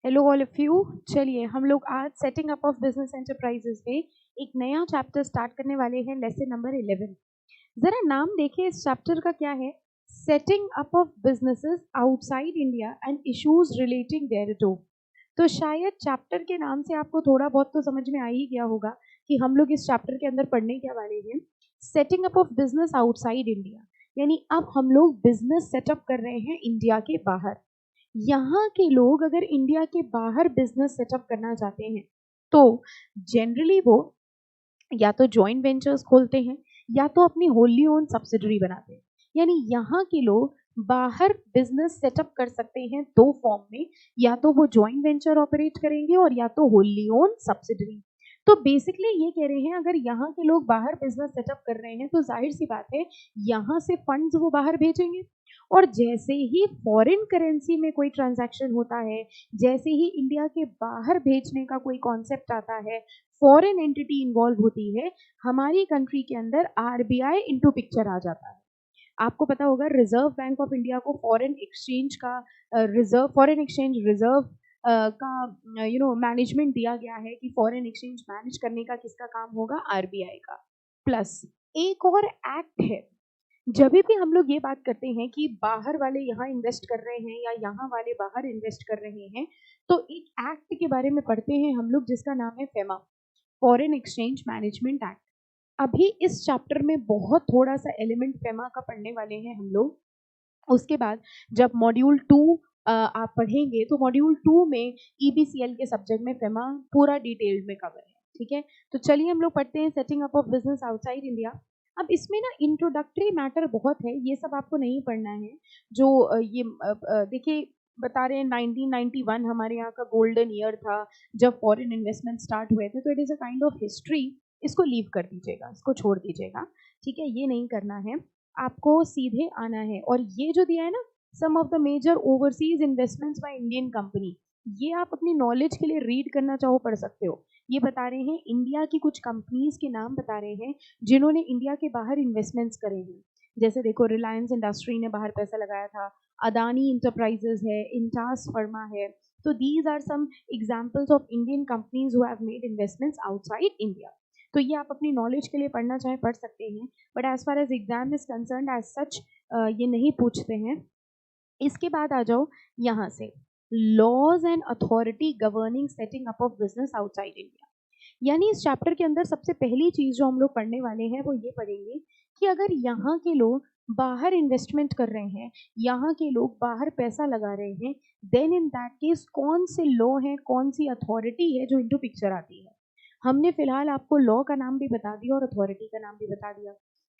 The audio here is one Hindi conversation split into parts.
Hello all of you. चलिए हम लोग आज setting up of business enterprises में एक नया चैप्टर स्टार्ट करने वाले हैं, लेसन नंबर 11। जरा नाम देखिए इस चैप्टर का क्या है। Setting up of businesses outside India and issues relating thereto. तो शायद चैप्टर के नाम से आपको थोड़ा बहुत तो समझ में आ ही गया होगा कि हम लोग इस चैप्टर के अंदर पढ़ने क्या वाले हैं। Setting up of business outside India, यानी अब हम लोग बिजनेस सेटअप कर रहे हैं इंडिया के बाहर। यहाँ के लोग अगर इंडिया के बाहर बिजनेस सेटअप करना चाहते हैं तो जनरली वो या तो जॉइंट वेंचर्स खोलते हैं या तो अपनी होली ओन सब्सिडरी बनाते हैं। यानी यहाँ के लोग बाहर बिजनेस सेटअप कर सकते हैं दो फॉर्म में, या तो वो जॉइंट वेंचर ऑपरेट करेंगे और या तो होली ओन सब्सिडरी। तो बेसिकली ये कह रहे हैं अगर यहाँ के लोग बाहर बिजनेस सेटअप कर रहे हैं तो जाहिर सी बात है यहाँ से फंड्स वो बाहर भेजेंगे। और जैसे ही फॉरेन करेंसी में कोई ट्रांजैक्शन होता है, जैसे ही इंडिया के बाहर भेजने का कोई कॉन्सेप्ट आता है, फॉरेन एंटिटी इन्वॉल्व होती है, हमारी कंट्री के अंदर आरबीआई इनटू पिक्चर आ जाता है। आपको पता होगा रिजर्व बैंक ऑफ इंडिया को फॉरेन एक्सचेंज का फॉरेन एक्सचेंज रिजर्व का मैनेजमेंट दिया गया है कि फॉरेन एक्सचेंज मैनेज करने का किसका काम होगा, आरबीआई का। प्लस एक और एक्ट है। जब भी हम लोग ये बात करते हैं कि बाहर वाले यहाँ इन्वेस्ट कर रहे हैं या यहाँ वाले बाहर इन्वेस्ट कर रहे हैं, तो एक एक्ट के बारे में पढ़ते हैं हम लोग जिसका नाम है FEMA, foreign exchange management act. अभी इस चैप्टर में बहुत थोड़ा सा एलिमेंट फेमा का पढ़ने वाले हैं हम लोग। उसके बाद जब मॉड्यूल 2 आप पढ़ेंगे तो मॉड्यूल 2 में ईबीसीएल के सब्जेक्ट में फेमा पूरा डिटेल्ड में कवर है। ठीक है, तो चलिए हम लोग पढ़ते हैं setting up of business outside India. अब इसमें ना इंट्रोडक्टरी मैटर बहुत है, ये सब आपको नहीं पढ़ना है। जो देखिए बता रहे हैं 1991 हमारे यहाँ का गोल्डन ईयर था जब फॉरेन इन्वेस्टमेंट स्टार्ट हुए थे, तो it is a kind of history. इसको लीव कर दीजिएगा, इसको छोड़ दीजिएगा। ठीक है, ये नहीं करना है, आपको सीधे आना है। और ये जो दिया है ना, some of the major overseas investments by Indian company, ये आप अपनी नॉलेज के लिए रीड करना चाहो पढ़ सकते हो। ये बता रहे हैं इंडिया की कुछ कंपनीज के नाम बता रहे हैं जिन्होंने इंडिया के बाहर इन्वेस्टमेंट्स करे हैं। जैसे देखो रिलायंस इंडस्ट्री ने बाहर पैसा लगाया था, अदानी इंटरप्राइजेज है, इंटास फर्मा है। तो these are some examples of Indian companies who have made investments outside India. तो ये आप अपनी नॉलेज के लिए पढ़ना चाहे पढ़ सकते हैं, but as far as exam is concern as such ये नहीं पूछते हैं। इसके बाद आ जाओ यहाँ से, laws and authority governing setting up of business outside India. यानी इस चैप्टर के अंदर सबसे पहली चीज जो हम लोग पढ़ने वाले हैं वो ये पढ़ेंगे कि अगर यहाँ के लोग बाहर इन्वेस्टमेंट कर रहे हैं, यहाँ के लोग बाहर पैसा लगा रहे हैं, देन इन दैट केस कौन से लॉ है, कौन सी अथॉरिटी है जो इनटू पिक्चर आती है। हमने फिलहाल आपको लॉ का नाम भी बता दिया और अथॉरिटी का नाम भी बता दिया।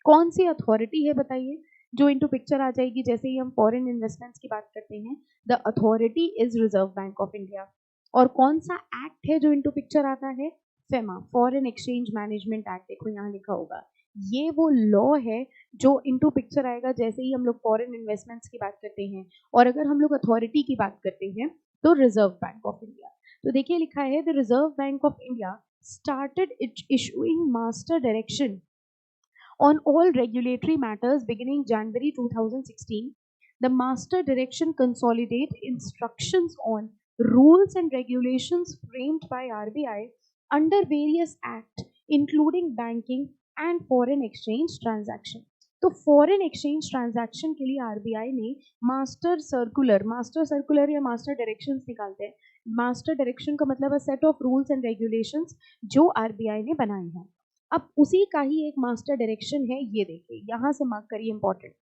कौन सी अथॉरिटी है बताइए जो इनटू पिक्चर आ जाएगी जैसे ही हम फॉरेन इन्वेस्टमेंट्स की बात करते हैं। The authority is reserve Bank of India. और कौन सा एक्ट है जो इनटू पिक्चर आता है, FEMA, foreign exchange management act. देखो यहाँ लिखा होगा, ये वो लॉ है जो इनटू पिक्चर आएगा जैसे ही हम लोग फॉरेन इन्वेस्टमेंट्स की बात करते हैं। और अगर हम लोग अथॉरिटी की बात करते हैं तो रिजर्व बैंक ऑफ इंडिया। तो देखिए लिखा है the Reserve Bank of India started issuing master direction on all regulatory matters beginning January 2016. The master direction consolidate instructions on rules and regulations framed by RBI under various acts including banking and foreign exchange transaction. तो फॉरेन एक्सचेंज ट्रांजैक्शन के लिए आरबीआई ने मास्टर सर्कुलर या मास्टर डायरेक्शंस निकालते हैं। मास्टर डायरेक्शन का मतलब है set of rules and regulations जो आरबीआई ने बनाए हैं। अब उसी का ही एक मास्टर डायरेक्शन है, ये देखिए यहाँ से मार्क करिए इंपॉर्टेंट।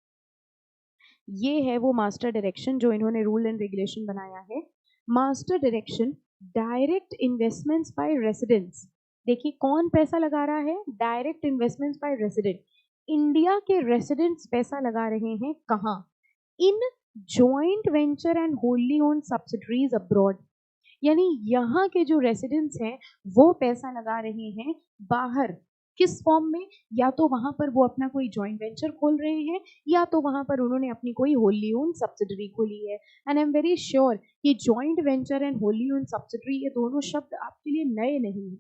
ये है वो मास्टर डायरेक्शन जो इन्होंने रूल एंड रेगुलेशन बनाया है। Master direction direct investments by residents. देखिए कौन पैसा लगा रहा है, direct investments by resident. India के रेसिडेंट्स पैसा लगा रहे हैं कहाँ, in joint venture and wholly owned subsidiaries abroad. यानी यहाँ के जो रेसिडेंट्स हैं वो पैसा लगा रहे हैं बाहर, किस फॉर्म में, या तो वहां पर वो अपना कोई जॉइंट वेंचर खोल रहे हैं या तो वहां पर उन्होंने अपनी कोई होली ओन सब्सिडरी खोली है। And I am very sure कि joint venture and wholly own subsidiary ये दोनों शब्द आपके लिए नए नहीं है।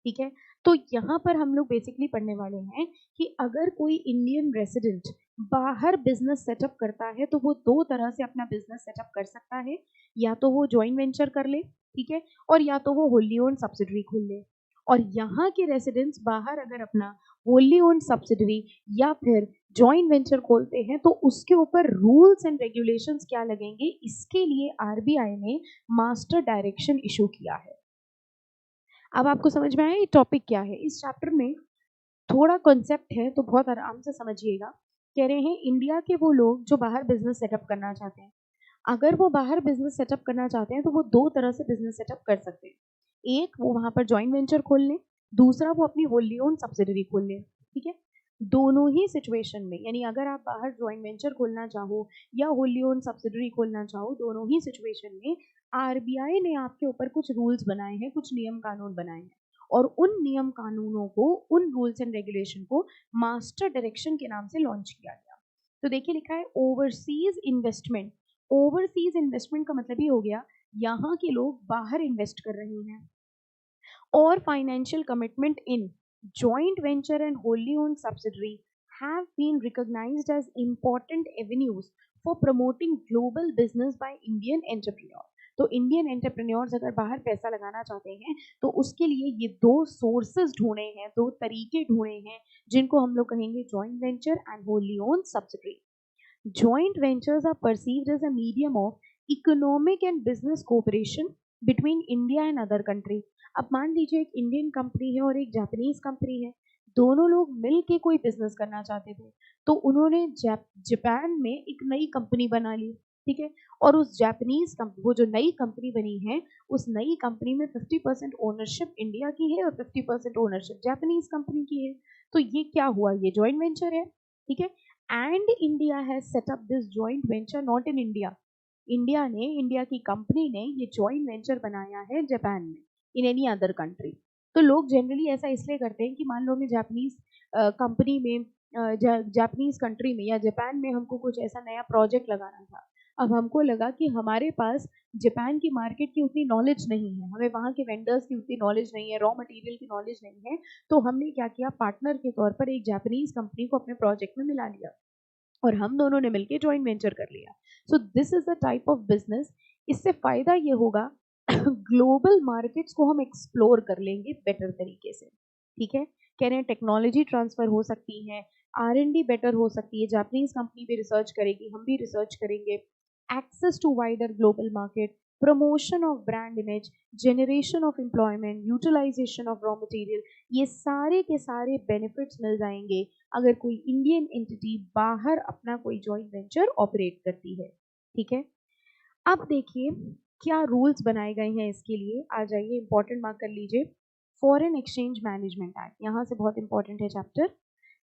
ठीक है, तो यहाँ पर हम लोग बेसिकली पढ़ने वाले हैं कि अगर कोई इंडियन रेसिडेंट बाहर बिजनेस सेटअप करता है तो वो दो तरह से अपना बिजनेस सेटअप कर सकता है, या तो वो जॉइंट वेंचर कर ले ठीक है, और या तो वो होली ओन सब्सिडरी खोल ले, और यहाँ के रेसिडेंट्स बाहर अगर अपना होली ओन सब्सिडरी या फिर जॉइंट वेंचर खोलते हैं तो उसके ऊपर रूल्स एंड रेगुलेशंस क्या लगेंगे, इसके लिए आरबीआई ने मास्टर डायरेक्शन इशू किया है। अब आपको समझ में आया ये टॉपिक क्या है। इस चैप्टर में थोड़ा कॉन्सेप्ट है तो बहुत आराम से समझिएगा। कह रहे हैं इंडिया के वो लोग जो बाहर बिजनेस सेटअप करना चाहते हैं, अगर वो बाहर बिजनेस सेटअप करना चाहते हैं तो वो दो तरह से बिजनेस सेटअप कर सकते हैं। एक, वो वहां पर जॉइंट वेंचर खोल लें, दूसरा वो अपनी होली ओन सब्सिडरी खोल लें। ठीक है, दोनों ही सिचुएशन में, यानी अगर आप बाहर जॉइंट वेंचर खोलना चाहो या होली ओन सब्सिडरी खोलना चाहो, दोनों ही सिचुएशन में आरबीआई ने आपके ऊपर कुछ रूल्स बनाए हैं, कुछ नियम कानून बनाए हैं, और उन नियम कानूनों को, उन रूल्स एंड रेगुलेशन को मास्टर डायरेक्शन के नाम से लॉन्च किया गया। तो देखिए लिखा है ओवरसीज इन्वेस्टमेंट। ओवरसीज इन्वेस्टमेंट का मतलब ये हो गया यहाँ के लोग बाहर इन्वेस्ट कर रहे हैं, और financial commitment in joint venture and wholly owned subsidiary have been recognized as important avenues for promoting global business by Indian entrepreneurs. तो इंडियन एंटरप्रेन्योर्स अगर बाहर पैसा लगाना चाहते हैं तो उसके लिए ये दो सोर्सेज ढूंढे हैं, दो तरीके ढूंढे हैं, जिनको हम लोग कहेंगे joint venture and wholly own subsidiary. Joint ventures are perceived as a medium of economic and business cooperation between India and other country. अब मान लीजिए एक इंडियन कंपनी है और एक जापानीज कंपनी है, दोनों लोग मिल के कोई बिजनेस करना चाहते थे, तो उन्होंने जापान में एक नई कंपनी बना ली। ठीक है, और उस जापानीज कंपनी, वो जो नई कंपनी बनी है, उस नई कंपनी में 50% ओनरशिप इंडिया की है और 50% ओनरशिप जापानीज कंपनी की है। तो ये क्या हुआ, ये जॉइंट वेंचर है। ठीक है, and India has set up this joint venture not in India. India ने, इंडिया की कंपनी ने ये जॉइंट वेंचर बनाया है जापान में, इन एनी अदर कंट्री। तो लोग जनरली ऐसा इसलिए करते हैं कि मान लो मैं जापानीज कंपनी में, जापानीज कंट्री में या जापान में हमको कुछ ऐसा नया प्रोजेक्ट लगाना था। अब हमको लगा कि हमारे पास जापान की मार्केट की उतनी नॉलेज नहीं है, हमें वहाँ के वेंडर्स की उतनी नॉलेज नहीं है, रॉ मटेरियल की नॉलेज नहीं है, तो हमने क्या किया, पार्टनर के तौर पर एक जापानीज कंपनी को अपने प्रोजेक्ट में मिला लिया और हम दोनों ने मिलकर जॉइंट वेंचर कर लिया। So this is the type of business. इससे फायदा ये होगा ग्लोबल मार्केट्स को हम एक्सप्लोर कर लेंगे बेटर तरीके से। ठीक है, कह रहे हैं टेक्नोलॉजी ट्रांसफर हो सकती है, R&D बेटर हो सकती है, जापानीज कंपनी भी रिसर्च करेगी, हम भी रिसर्च करेंगे, access to wider global market, promotion of brand image, generation of employment, utilisation of raw material, ये सारे के सारे बेनिफिट्स मिल जाएंगे अगर कोई इंडियन एंटिटी बाहर अपना कोई जॉइंट वेंचर ऑपरेट करती है। ठीक है, अब देखिए क्या रूल्स बनाए गए हैं इसके लिए। आ जाइए, इंपॉर्टेंट मार्क कर लीजिए, फॉरेन एक्सचेंज मैनेजमेंट एक्ट, यहाँ से बहुत इंपॉर्टेंट है chapter.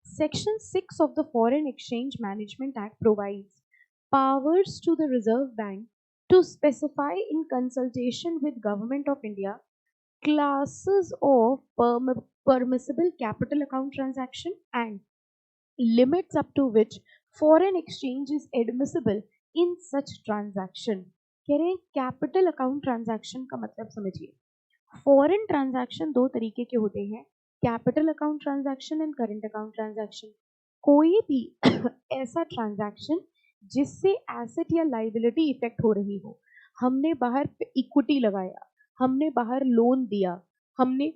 Section 6 of the foreign exchange management act provides powers to the Reserve Bank to specify in consultation with Government of India classes of permissible capital account transaction and limits up to which foreign exchange is admissible in such transaction। कह रहे हैं कैपिटल अकाउंट ट्रांजैक्शन का मतलब समझिए। फॉरेन ट्रांजैक्शन दो तरीके के होते हैं, capital account transaction and current account transaction. कोई भी ऐसा ट्रांजैक्शन जिससे एसेट या लाइबिलिटी इफेक्ट हो रही हो, हमने बाहर इक्विटी लगाया, हमने बाहर लोन दिया, हमने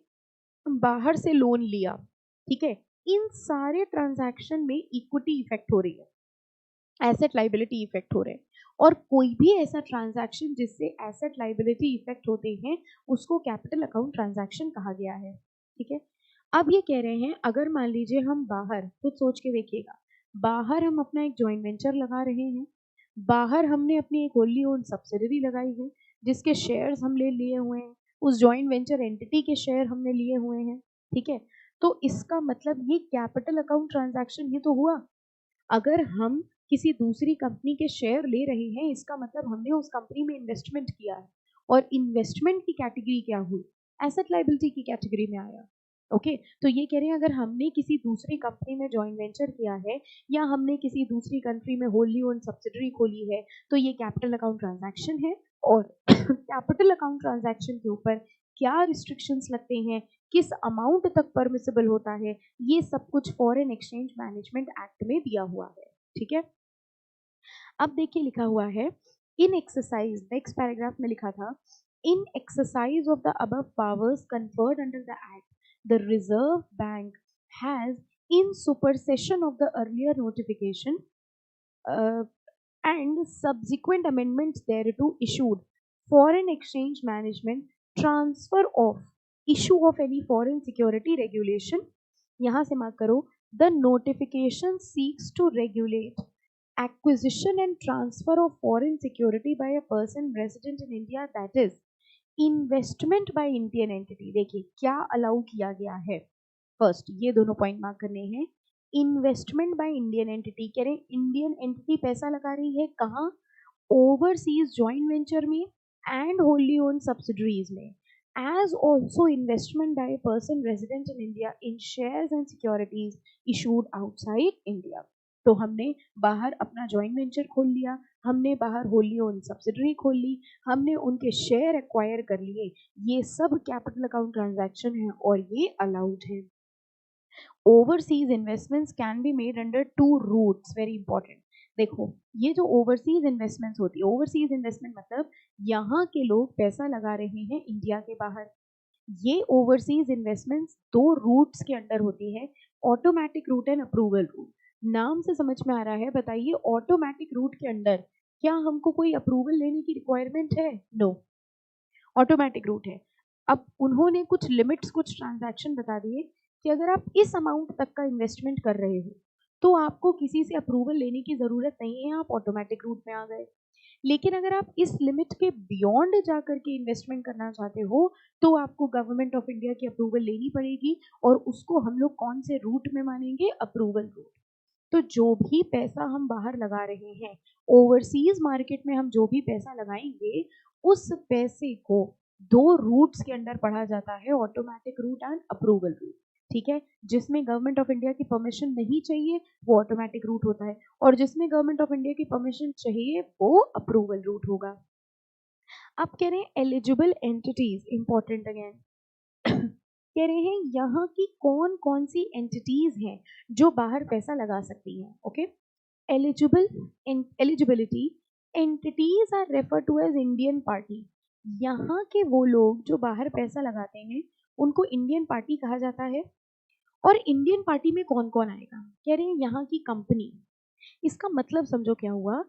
बाहर से लोन लिया, ठीक है, इन सारे ट्रांजैक्शन में इक्विटी इफेक्ट हो रही है, एसेट लाइबिलिटी इफेक्ट हो रहे हैं, और कोई भी ऐसा ट्रांजैक्शन जिससे एसेट लाइबिलिटी इफेक्ट होते हैं उसको कैपिटल अकाउंट ट्रांजैक्शन कहा गया है। ठीक है, अब ये कह रहे हैं अगर मान लीजिए हम बाहर, खुद सोच के देखिएगा, बाहर हम अपना एक जॉइंट वेंचर लगा रहे हैं, बाहर हमने अपनी एक होली ओन सब्सिडरी लगाई है जिसके शेयर्स हम ले लिए हुए हैं, उस जॉइंट वेंचर एंटिटी के शेयर हमने लिए हुए हैं। ठीक है, तो इसका मतलब ये कैपिटल अकाउंट ट्रांजैक्शन ही तो हुआ। अगर हम किसी दूसरी कंपनी के शेयर ले रहे हैं, इसका मतलब हमने उस कंपनी में इन्वेस्टमेंट किया है, और इन्वेस्टमेंट की कैटेगरी क्या हुई, एसेट लाइबिलिटी की कैटेगरी में आया। ओके, तो ये कह रहे हैं अगर हमने किसी दूसरी कंपनी में जॉइंट वेंचर किया है या हमने किसी दूसरी कंट्री में होली ओन सब्सिडरी खोली है तो ये कैपिटल अकाउंट ट्रांजैक्शन है। और कैपिटल अकाउंट ट्रांजैक्शन के ऊपर क्या रिस्ट्रिक्शंस लगते हैं, किस अमाउंट तक परमिसिबल होता है, ये सब कुछ फॉरेन एक्सचेंज मैनेजमेंट एक्ट में दिया हुआ है। ठीक है, अब देखिए लिखा हुआ है इन एक्सरसाइज, नेक्स्ट पैराग्राफ में लिखा था In exercise of the above powers conferred under the Act, the Reserve Bank has, in supersession of the earlier notification uh, and subsequent amendments thereto, issued foreign exchange management, transfer of, issue of any foreign security regulation. यहाँ से मार्क करो, the notification seeks to regulate acquisition and transfer of foreign security by a person resident in India, that is investment by Indian entity. देखिए क्या अलाउ किया गया है. फर्स्ट ये दोनों पॉइंट मार्क करने हैं. इन्वेस्टमेंट बाय इंडियन एंटिटी, कह रहे इंडियन एंटिटी पैसा लगा रही है कहाँ, ओवरसीज जॉइंट वेंचर में एंड होली ओन सब्सिडरीज में, as also investment by a person resident in India in shares and securities issued outside India. तो हमने बाहर अपना जॉइंट वेंचर खोल लिया, हमने बाहर होली ओन सब्सिडरी खोल ली, हमने उनके शेयर एक्वायर कर लिए, ये सब कैपिटल अकाउंट ट्रांजैक्शन है और ये अलाउड है. Overseas investments can be made under two routes, very important. देखो ये जो ओवरसीज इन्वेस्टमेंट्स होती है, ओवरसीज इन्वेस्टमेंट मतलब यहाँ के लोग पैसा लगा रहे हैं इंडिया के बाहर. ये ओवरसीज इन्वेस्टमेंट्स दो रूट्स के अंडर होती है, automatic route and approval route. नाम से समझ में आ रहा है, बताइए ऑटोमेटिक रूट के अंडर क्या हमको कोई अप्रूवल लेने की रिक्वायरमेंट है? नो, ऑटोमेटिक रूट है. अब उन्होंने कुछ लिमिट्स, कुछ ट्रांजैक्शन बता दिए कि अगर आप इस अमाउंट तक का इन्वेस्टमेंट कर रहे हो तो आपको किसी से अप्रूवल लेने की जरूरत नहीं है, आप ऑटोमेटिक रूट में आ गए. लेकिन अगर आप इस लिमिट के बियॉन्ड जाकर के इन्वेस्टमेंट करना चाहते हो तो आपको गवर्नमेंट ऑफ इंडिया की अप्रूवल लेनी पड़ेगी, और उसको हम लोग कौन से रूट में मानेंगे? Approval route. तो जो भी पैसा हम बाहर लगा रहे हैं, ओवरसीज मार्केट में हम जो भी पैसा लगाएंगे, उस पैसे को दो रूट्स के अंडर पढ़ा जाता है, automatic route and approval route. ठीक है, जिसमें गवर्नमेंट ऑफ इंडिया की परमिशन नहीं चाहिए वो ऑटोमेटिक रूट होता है, और जिसमें गवर्नमेंट ऑफ इंडिया की परमिशन चाहिए वो अप्रूवल रूट होगा. अब कह रहे हैं एलिजिबल एंटिटीज, इंपॉर्टेंट अगेन. कह रहे हैं यहाँ की कौन कौन सी एंटिटीज हैं जो बाहर पैसा लगा सकती हैं. Okay, eligibility, entities are refer to as Indian party. यहाँ के वो लोग जो बाहर पैसा लगाते हैं उनको इंडियन पार्टी कहा जाता है. और इंडियन पार्टी में कौन कौन आएगा? कह रहे हैं यहाँ की कंपनी. इसका मतलब समझो क्या हुआ,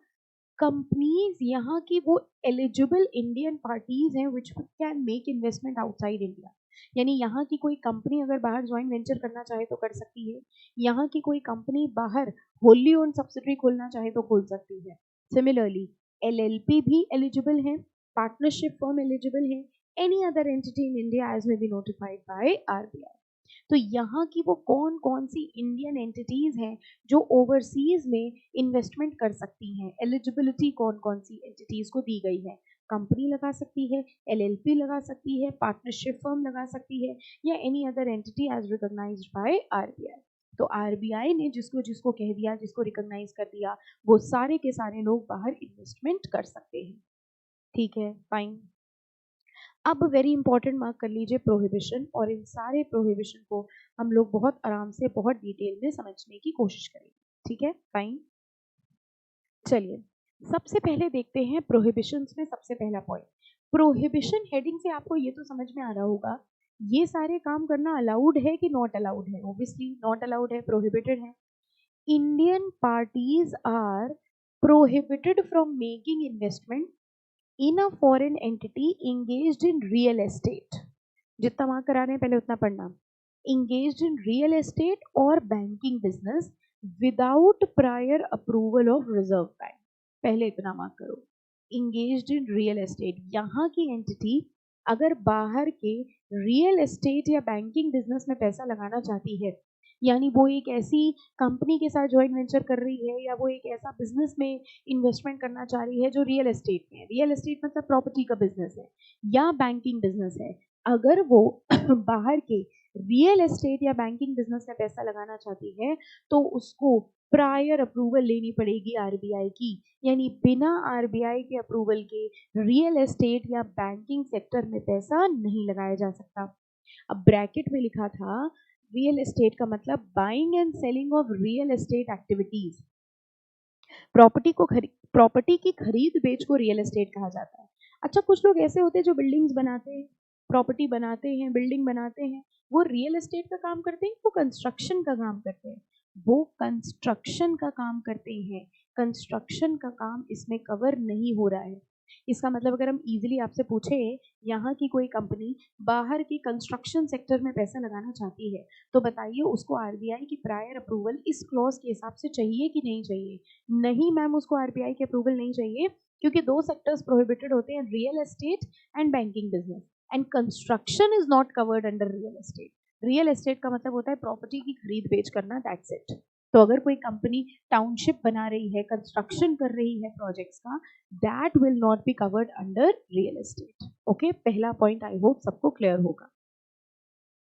कंपनीज यहाँ की वो एलिजिबल इंडियन पार्टीज हैं which can make investment outside India. यानी यहाँ की कोई कंपनी अगर बाहर ज्वाइंट वेंचर करना चाहे तो कर सकती है, यहाँ की कोई कंपनी बाहर होली ओन सब्सिडरी खोलना चाहे तो खोल सकती है. सिमिलरली एलएलपी भी एलिजिबल है, पार्टनरशिप फर्म एलिजिबल है, any other entity in India as may be notified by RBI. तो यहाँ की वो कौन कौन सी इंडियन एंटिटीज हैं जो ओवरसीज में इन्वेस्टमेंट कर सकती हैं, एलिजिबिलिटी कौन कौन सी एंटिटीज को दी गई है. कंपनी लगा सकती है, एलएलपी लगा सकती है, पार्टनरशिप फर्म लगा सकती है, या any other entity as recognised by RBI. तो आरबीआई ने जिसको जिसको कह दिया, जिसको रिकॉग्नाइज कर दिया, वो सारे के सारे लोग बाहर इन्वेस्टमेंट कर सकते हैं. ठीक है, फाइन. अब वेरी इंपॉर्टेंट मार्क कर लीजिए प्रोहिबिशन, और इन सारे प्रोहिबिशन को हम लोग बहुत आराम से बहुत डिटेल में समझने की कोशिश करेंगे. ठीक है, फाइन. चलिए सबसे पहले देखते हैं प्रोहिबिशंस में सबसे पहला पॉइंट. प्रोहिबिशन हेडिंग से आपको ये तो समझ में आ रहा होगा ये सारे काम करना अलाउड है कि नॉट अलाउड है. ऑब्वियसली नॉट अलाउड है, प्रोहिबिटेड है. Indian parties are prohibited from making investment in a foreign entity engaged in real estate. जितना वहां करा रहे हैं पहले उतना पढ़ना. engaged in real estate और banking business without prior approval of reserve bank. पहले इतना मार्क करो. engaged in real estate, यहाँ की entity अगर बाहर के real estate या banking business में पैसा लगाना चाहती है, यानी वो एक ऐसी कंपनी के साथ जॉइंट वेंचर कर रही है, या वो एक ऐसा बिजनेस में इन्वेस्टमेंट करना चाह रही है जो रियल एस्टेट में है, रियल एस्टेट मतलब प्रॉपर्टी का बिजनेस है या बैंकिंग बिजनेस है, अगर वो बाहर के रियल एस्टेट या बैंकिंग बिजनेस में पैसा लगाना चाहती है तो उसको प्रायर अप्रूवल लेनी पड़ेगी आरबीआई की. यानी बिना आरबीआई के अप्रूवल के रियल एस्टेट या बैंकिंग सेक्टर में पैसा नहीं लगाया जा सकता. अब ब्रैकेट में लिखा था रियल एस्टेट का मतलब buying and selling of real estate activities. Property की खरीद बेच को रियल एस्टेट कहा जाता है. अच्छा कुछ लोग ऐसे होते हैं जो बिल्डिंग्स बनाते हैं, प्रॉपर्टी बनाते हैं, बिल्डिंग बनाते हैं, वो रियल एस्टेट का काम करते हैं, वो कंस्ट्रक्शन का काम करते हैं, वो कंस्ट्रक्शन का काम करते हैं, कंस्ट्रक्शन का काम इसमें कवर नहीं हो रहा है। इसका मतलब अगर हम इजीली आपसे पूछे यहाँ की कोई कंपनी बाहर की कंस्ट्रक्शन सेक्टर में पैसा लगाना चाहती है, तो बताइए उसको आरबीआई की प्रायर अप्रूवल इस क्लॉज के हिसाब से चाहिए कि नहीं चाहिए? नहीं मैम, उसको आरबीआई की अप्रूवल नहीं चाहिए, क्योंकि दो सेक्टर्स प्रोहिबिटेड होते हैं, real estate and banking business, and construction is not covered under real estate. Real estate का मतलब होता है प्रॉपर्टी की खरीद बेच करना, दैट्स इट। तो अगर कोई कंपनी टाउनशिप बना रही है, कंस्ट्रक्शन कर रही है प्रोजेक्ट्स का, that will not be covered under real estate. Okay, पहला पॉइंट आई होप सबको क्लियर होगा।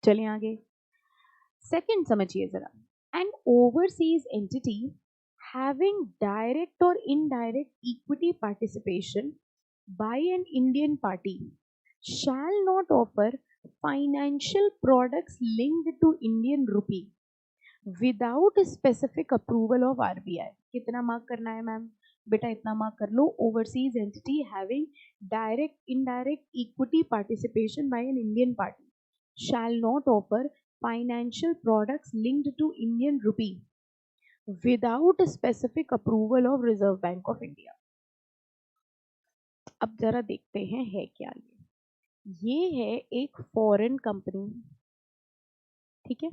चलिए आगे, सेकंड समझिए जरा। N overseas entity having direct or indirect equity participation by an Indian party shall not offer financial products linked to Indian rupee without specific approval of RBI। कितना मार्क करना है मैम? बेटा इतना मार्क कर लो, overseas entity having direct indirect equity participation by an Indian party shall not offer financial products linked to Indian rupee without specific approval of Reserve Bank of India. अब जरा देखते हैं है क्या ये है एक फॉरेन कंपनी, ठीक है,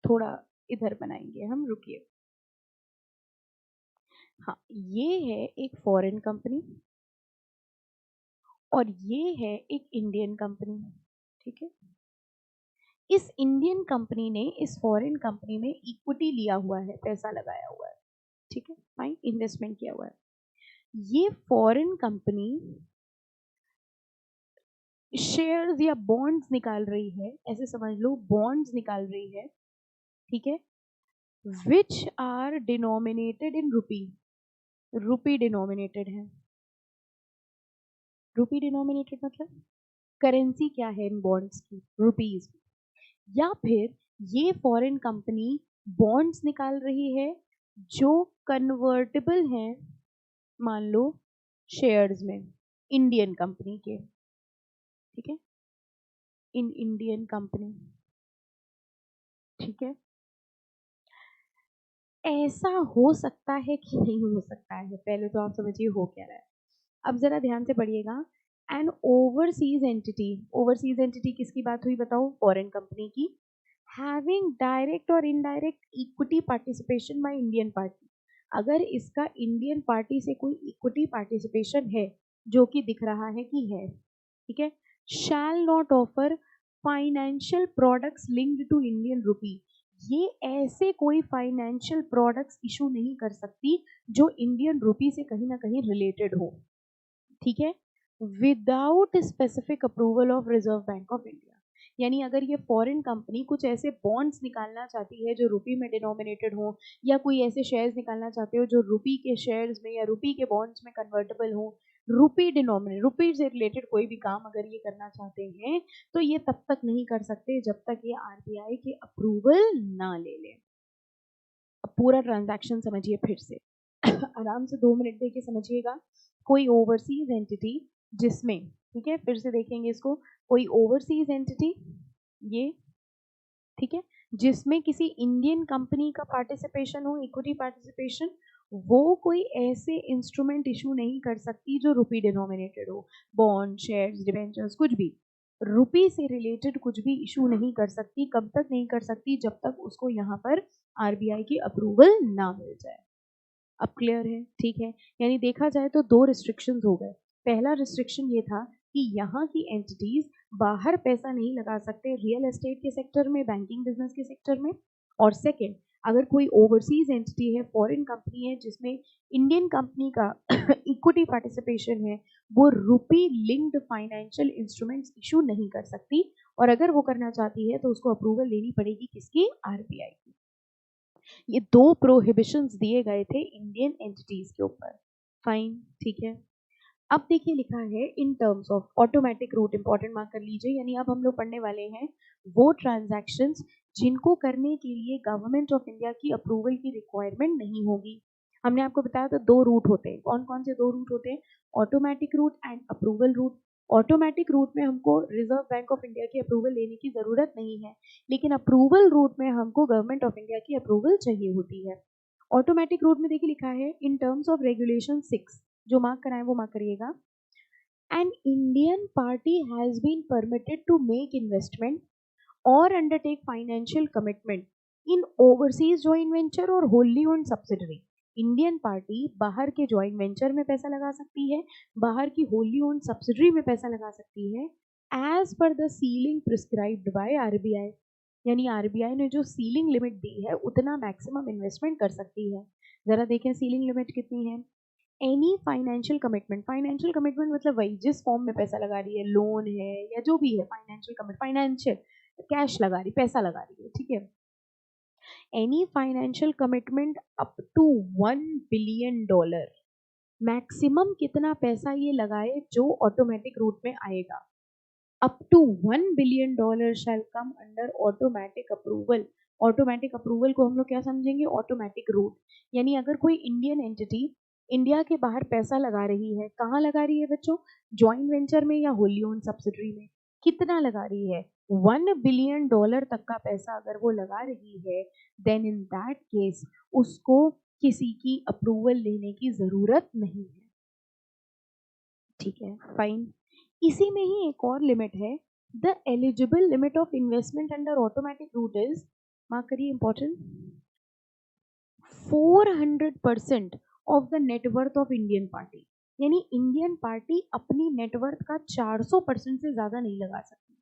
थोड़ा इधर बनाएंगे हम, रुकिए। हाँ, ये है एक फॉरेन कंपनी और ये है एक इंडियन कंपनी, ठीक है। इस इंडियन कंपनी ने इस फॉरेन कंपनी में इक्विटी लिया हुआ है, पैसा लगाया हुआ है, ठीक है, फाइन, इन्वेस्टमेंट किया हुआ है। ये फॉरेन कंपनी शेयर्स या बॉन्ड्स निकाल रही है, ऐसे समझ लो बॉन्ड्स निकाल रही है, ठीक है, which are denominated in rupee, rupee denominated है। रुपी डिनोमिनेटेड मतलब करेंसी क्या है इन बॉन्ड्स की? रुपीज। या फिर ये फॉरेन कंपनी बॉन्ड्स निकाल रही है जो कन्वर्टेबल हैं, मान लो शेयर्स में, इंडियन कंपनी के, ठीक है, इन इंडियन कंपनी, ठीक है। ऐसा हो सकता है कि नहीं हो सकता है, पहले तो आप समझिए हो क्या रहा है। अब जरा ध्यान से पढ़िएगा। N overseas entity, overseas entity किसकी बात हुई बताओ? फॉरेन कंपनी की। हैविंग डायरेक्ट और indirect equity participation by Indian party, अगर इसका इंडियन पार्टी से कोई इक्विटी पार्टिसिपेशन है, जो कि दिख रहा है कि है, ठीक है, shall not offer financial products linked to Indian rupee, ये ऐसे कोई फाइनेंशियल प्रोडक्ट्स इशू नहीं कर सकती जो इंडियन रुपी से कहीं ना कहीं रिलेटेड हो, ठीक है, without specific approval of Reserve Bank of India. यानी अगर ये फॉरेन कंपनी कुछ ऐसे बॉन्ड्स निकालना चाहती है जो रुपी में डिनोमिनेटेड हो, या कोई ऐसे शेयर्स निकालना चाहते हो जो रुपी के शेयर्स में या रुपी के बॉन्ड्स में कन्वर्टेबल हो, रुपी डिनोमिनेटेड, रुपी से रिलेटेड कोई भी काम अगर ये करना चाहते हैं, तो ये तब तक नहीं कर सकते जब तक ये आरबीआई के अप्रूवल ना ले ले। अब पूरा ट्रांजैक्शन समझिए फिर से आराम से 2 मिनट देके समझिएगा। कोई ओवरसीज एंटिटी जिसमें, ठीक है, फिर से देखेंगे इसको, कोई ओवरसीज एंटिटी ये, ठीक है, जिसमें किसी इंडियन कंपनी का पार्टिसिपेशन हो, इक्विटी पार्टिसिपेशन, वो कोई ऐसे इंस्ट्रूमेंट इशू नहीं कर सकती जो रुपी डिनोमिनेटेड हो, बॉन्ड, शेयर्स, डिबेंचर्स, कुछ भी रुपी से रिलेटेड कुछ भी इशू नहीं कर सकती। कब तक नहीं कर सकती? जब तक उसको यहाँ पर आरबीआई की अप्रूवल ना मिल जाए। अब क्लियर है? ठीक है, यानी देखा जाए तो 2 रिस्ट्रिक्शंस हो गए। पहला रिस्ट्रिक्शन ये था कि यहाँ की एंटिटीज बाहर पैसा नहीं लगा सकते रियल एस्टेट के सेक्टर में, बैंकिंग बिजनेस के सेक्टर में। और सेकेंड, अगर कोई ओवरसीज एंटिटी है, फॉरेन कंपनी है, जिसमें इंडियन कंपनी का इक्विटी पार्टिसिपेशन है, वो रुपी लिंक्ड फाइनेंशियल इंस्ट्रूमेंट्स इशू नहीं कर सकती, और अगर वो करना चाहती है तो उसको अप्रूवल लेनी पड़ेगी किसकी? आरबीआई की। ये 2 प्रोहिबिशंस दिए गए थे इंडियन एंटिटीज के ऊपर, फाइन, ठीक है। अब देखिए लिखा है in terms of automatic route, important mark कर लीजिए, यानी अब हम लोग पढ़ने वाले हैं वो ट्रांजैक्शंस जिनको करने के लिए गवर्नमेंट ऑफ इंडिया की अप्रूवल की रिक्वायरमेंट नहीं होगी। हमने आपको बताया था 2 रूट होते हैं, कौन कौन से 2 रूट होते हैं? Automatic route and approval route. Automatic route में हमको रिजर्व बैंक ऑफ इंडिया की अप्रूवल लेने की ज़रूरत नहीं है, लेकिन अप्रूवल रूट में हमको गवर्नमेंट ऑफ इंडिया की अप्रूवल चाहिए होती है। ऑटोमेटिक रूट में देखिए लिखा है इन टर्म्स ऑफ रेगुलेशन 6, जो मार्क कराएं वो मार्क करिएगा। An Indian party has been permitted to make investment or undertake financial commitment in overseas joint venture or wholly owned subsidiary. Indian party बाहर के जॉइंट वेंचर में पैसा लगा सकती है, बाहर की होली ओन्ड सब्सिडरी में पैसा लगा सकती है, as per the ceiling prescribed by RBI. यानी आरबीआई ने जो सीलिंग लिमिट दी है उतना मैक्सिमम इन्वेस्टमेंट कर सकती है। जरा देखें सीलिंग लिमिट कितनी है। एनी फाइनेंशियल कमिटमेंट मतलब वही जिस फॉर्म में पैसा लगा रही है, लोन है या जो भी है, फाइनेंशियल कैश लगा रही, पैसा लगा रही है, ठीक है। Any financial commitment up to $1 billion, maximum कितना पैसा ये लगाए जो ऑटोमेटिक रूट में आएगा। Up to $1 billion shall come under automatic approval. Automatic approval को हम लोग क्या समझेंगे, ऑटोमेटिक रूट। यानी अगर कोई इंडियन एंटिटी इंडिया के बाहर पैसा लगा रही है, कहाँ लगा रही है बच्चों, जॉइंट वेंचर में या होली ओन्ड सब्सिडरी में, कितना लगा रही है, $1 बिलियन तक का पैसा अगर वो लगा रही है, देन इन दैट केस उसको किसी की अप्रूवल लेने की जरूरत नहीं है, ठीक है, फाइन। इसी में ही एक और लिमिट है, the eligible limit of investment under automatic route is, mark करिए important, 400% of the net worth of Indian party. यानी इंडियन पार्टी अपनी नेटवर्थ का 400% से ज्यादा नहीं लगा सकती।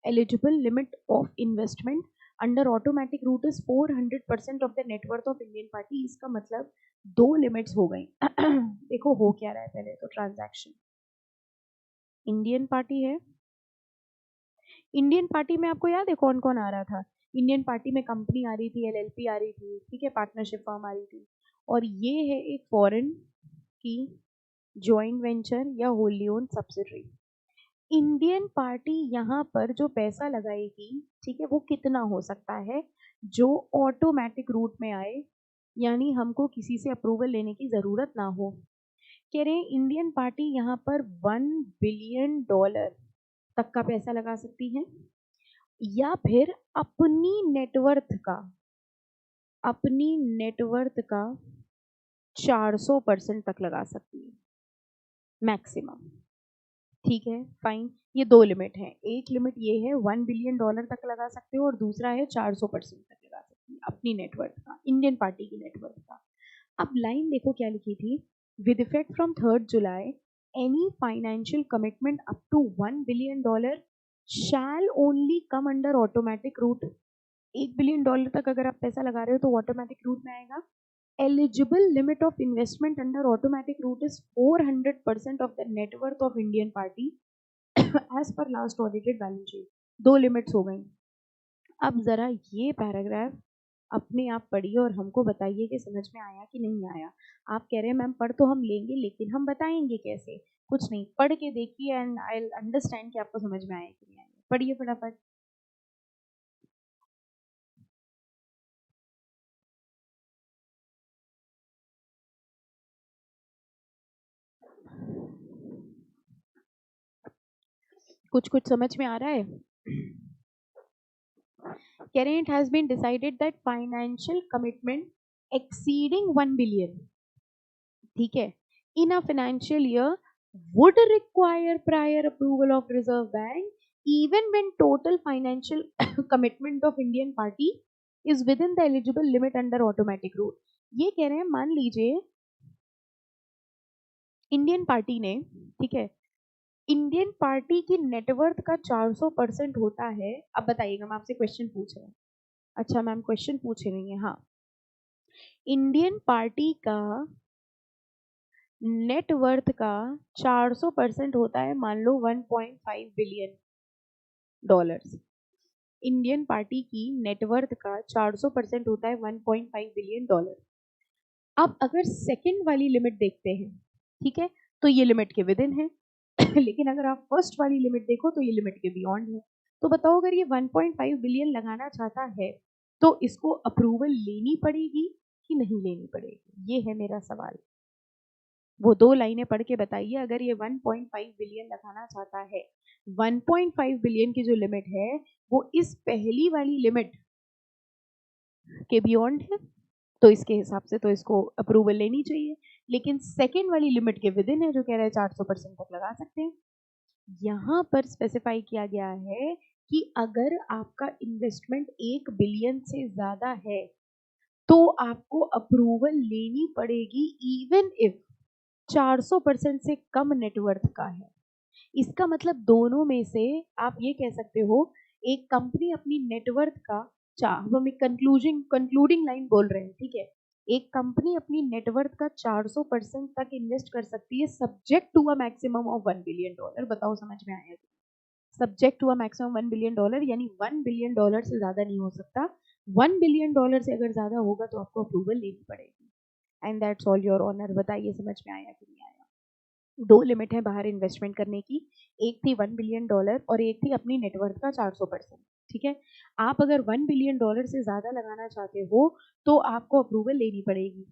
Eligible limit of investment under automatic route is 400% of the net worth of Indian party. इसका मतलब दो लिमिट्स हो गई। देखो हो क्या रहा है, पहले तो ट्रांजैक्शन इंडियन पार्टी है। इंडियन पार्टी में आपको याद है कौन कौन आ रहा था, इंडियन पार्टी में कंपनी आ रही थी, एलएलपी आ रही थी, ठीक है, पार्टनरशिप फर्म आ रही थी, और ये है एक फॉरेन की जॉइंट वेंचर या Holi owned subsidiary. Indian party यहाँ पर जो पैसा लगाएगी, ठीक है, वो कितना हो सकता है, जो ऑटोमेटिक रूट में आए, यानी हमको किसी से अप्रूवल लेने की जरूरत ना हो। कह रहे हैं इंडियन पार्टी यहाँ पर $1 बिलियन तक का पैसा लगा सकती है, या फिर अपनी नेटवर्थ का 400% तक लगा सकती है मैक्सिमम, ठीक है, फाइन। ये दो लिमिट है, एक लिमिट ये है $1 बिलियन तक लगा सकते हो, और दूसरा है 400% तक लगा सकती है अपनी नेटवर्थ का, इंडियन पार्टी की नेटवर्थ का। अब लाइन देखो क्या लिखी थी, with effect from 3 July any financial commitment up to $1 billion shall only come under automatic route. $1 billion तक अगर आप पैसा लगा रहे हो तो ऑटोमेटिक रूट में आएगा। Eligible limit of investment under automatic route is 400% of the net worth of Indian party as per last audited balance sheet। दो लिमिट्स हो गई। अब जरा ये पैराग्राफ अपने आप पढ़िए और हमको बताइए कि समझ में आया कि नहीं आया। आप कह रहे हैं मैम पढ़ तो हम लेंगे, लेकिन हम बताएंगे कैसे, कुछ नहीं, पढ़ के देखिए एंड आई विल अंडरस्टैंड कि आपको समझ में आया कि नहीं आया। पढ़िए फटाफट। कुछ कुछ समझ में आ रहा है। कह रहे हैं it has been decided that financial commitment exceeding 1 billion, ठीक है, in a financial year would require prior approval of Reserve Bank even when total financial commitment of Indian party is within the eligible limit under automatic route। ये कह रहे हैं मान लीजिए इंडियन पार्टी ने, ठीक है, इंडियन पार्टी की नेटवर्थ का 400% होता है। अब बताइएगा, मैं आपसे क्वेश्चन पूछ रहा हूँ। अच्छा मैम क्वेश्चन पूछ रही हैं, हाँ, इंडियन पार्टी का नेटवर्थ का 400% होता है, मान लो $1.5 बिलियन। इंडियन पार्टी की नेटवर्थ का 400% होता है $1.5 बिलियन। अब अगर सेकंड वाली लिमिट देखते हैं, ठीक है, तो ये लिमिट के विद इन है। लेकिन अगर आप फर्स्ट वाली लिमिट देखो तो ये लिमिट के बियॉन्ड है। तो बताओ अगर ये 1.5 बिलियन लगाना चाहता है तो इसको अप्रूवल लेनी पड़ेगी कि नहीं लेनी पड़ेगी, ये है मेरा सवाल। वो 2 लाइनें पढ़ के बताइए, अगर ये 1.5 बिलियन लगाना चाहता है, 1.5 बिलियन की जो लिमिट है वो इस पहली वाली लिमिट के बियॉन्ड है, तो इसके हिसाब से तो इसको अप्रूवल लेनी चाहिए, लेकिन सेकेंड वाली लिमिट के विद इन है जो कह रहा है 400% तक लगा सकते हैं। यहाँ पर स्पेसिफाई किया गया है कि अगर आपका इन्वेस्टमेंट 1 बिलियन से ज्यादा है तो आपको अप्रूवल लेनी पड़ेगी इवन इफ 400% से कम नेटवर्थ का है। इसका मतलब दोनों में से आप ये कह सकते हो, एक कंपनी अपनी नेटवर्थ का, हम एक कंक्लूडिंग लाइन बोल रहे हैं, ठीक है, एक कंपनी अपनी नेटवर्थ का 400% तक इन्वेस्ट कर सकती है subject to a maximum of $1 billion. बताओ समझ में आया? Subject to a maximum $1 billion, यानी $1 बिलियन से ज्यादा नहीं हो सकता। $1 बिलियन से अगर ज्यादा होगा तो आपको अप्रूवल लेनी पड़ेगी। And that's all your honour. बताइए समझ में आया कि नहीं आया? 2 लिमिट है बाहर इन्वेस्टमेंट करने की, एक थी $1 बिलियन और एक थी अपनी नेटवर्थ का 400%। ठीक है, आप अगर $1 बिलियन से ज्यादा लगाना चाहते हो तो आपको अप्रूवल लेनी पड़ेगी।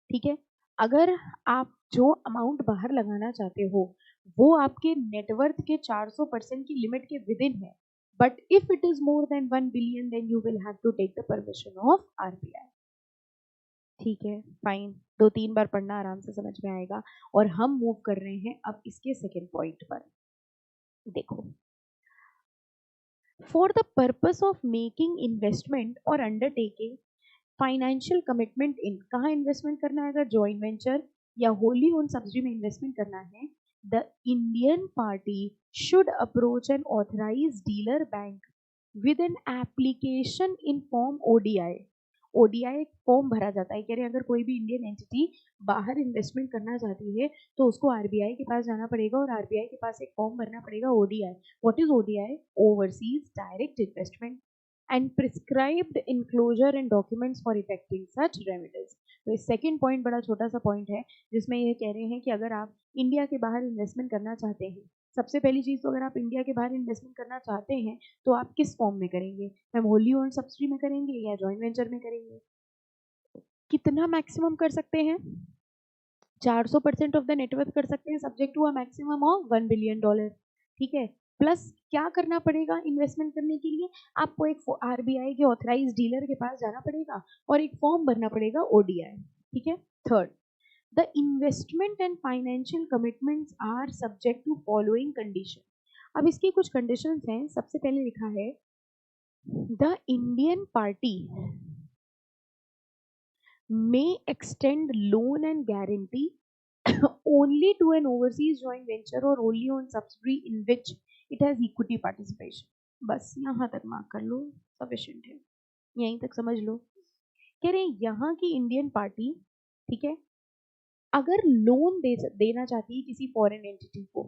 ठीक है, अगर आप जो अमाउंट बाहर लगाना चाहते हो वो आपके नेटवर्थ के 400% की लिमिट के विद इन है, but if it is more than 1 billion then you will have to take the permission of RBI. ठीक है, फाइन, 2-3 बार पढ़ना, आराम से समझ में आएगा। और हम मूव कर रहे हैं अब इसके सेकेंड पॉइंट पर। देखो, for the purpose of making investment और अंडरटेकिंग फाइनेंशियल कमिटमेंट इन, कहाँ इन्वेस्टमेंट करना है? अगर जॉइंट वेंचर या होली ओन सब्सिडी में इन्वेस्टमेंट करना है, the Indian party should approach an authorise dealer bank with an application in form ODI. ODI एक फॉर्म भरा जाता है, कह रहे हैं अगर कोई भी इंडियन एंटिटी बाहर इन्वेस्टमेंट करना चाहती है तो उसको आरबीआई के पास जाना पड़ेगा और आरबीआई के पास एक फॉर्म भरना पड़ेगा, ODI. What is ODI? Overseas direct investment and prescribed enclosure and documents for effecting such remedies। तो ये सेकंड पॉइंट बड़ा छोटा सा पॉइंट है जिसमें ये कह रहे हैं कि अगर आप इंडिया के बाहर इन्वेस्टमेंट करना चाहते हैं, सबसे पहली चीज तो अगर आप इंडिया के बाहर इन्वेस्टमेंट करना चाहते हैं तो आप किस फॉर्म में करेंगे? मैम होली ओन सब्सिडी में करेंगे या जॉइंट वेंचर में करेंगे? कितना मैक्सिमम कर सकते हैं? 400% ऑफ द नेटवर्थ कर सकते हैं subject to a maximum of $1 billion. ठीक है, प्लस क्या करना पड़ेगा इन्वेस्टमेंट करने के लिए? आपको एक आरबीआई के ऑथराइज डीलर के पास जाना पड़ेगा और एक फॉर्म भरना पड़ेगा, ओडीआई। ठीक है, third, the investment and financial commitments are subject to following condition. अब इसकी कुछ कंडीशंस हैं। सबसे पहले लिखा है the Indian party may extend loan and guarantee only to an overseas joint venture or only on subsidiary in which it has equity participation। बस यहाँ तक मार्क कर लो, सफिशिएंट है, यहीं तक समझ लो। कह रहे हैं यहाँ की इंडियन पार्टी, ठीक है, अगर लोन देना चाहती है किसी फॉरेन एंटिटी को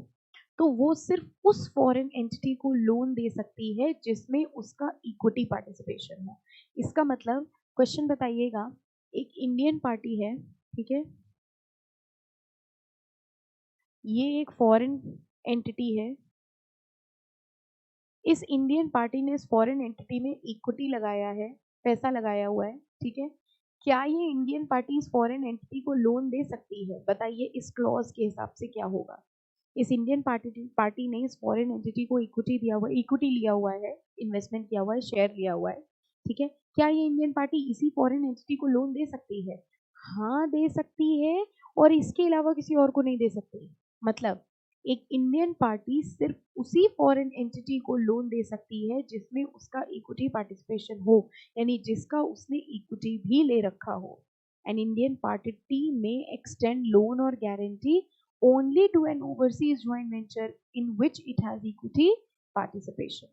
तो वो सिर्फ उस फॉरेन एंटिटी को लोन दे सकती है जिसमें उसका इक्विटी पार्टिसिपेशन हो। इसका मतलब, क्वेश्चन बताइएगा, एक इंडियन पार्टी है, ठीक है, ये एक फॉरेन एंटिटी है, इस इंडियन पार्टी ने इस फॉरेन एंटिटी में इक्विटी लगाया है, पैसा लगाया हुआ है, ठीक है, क्या ये इंडियन पार्टी इस फॉरेन एंटिटी को लोन दे सकती है? बताइए इस क्लॉज के हिसाब से क्या होगा। इस इंडियन पार्टी ने इस फॉरेन एंटिटी को इक्विटी दिया हुआ, इक्विटी लिया हुआ है, इन्वेस्टमेंट किया हुआ है, शेयर लिया हुआ है, ठीक है, क्या ये इंडियन पार्टी इसी फॉरेन एंटिटी को लोन दे सकती है? हाँ दे सकती है, और इसके अलावा किसी और को नहीं दे सकती। मतलब एक इंडियन पार्टी सिर्फ उसी फॉरेन एंटिटी को लोन दे सकती है जिसमें उसका इक्विटी पार्टिसिपेशन हो, यानी जिसका उसने इक्विटी भी ले रखा हो। एन इंडियन पार्टी में एक्सटेंड लोन और guarantee only to an overseas joint venture in which it has equity participation।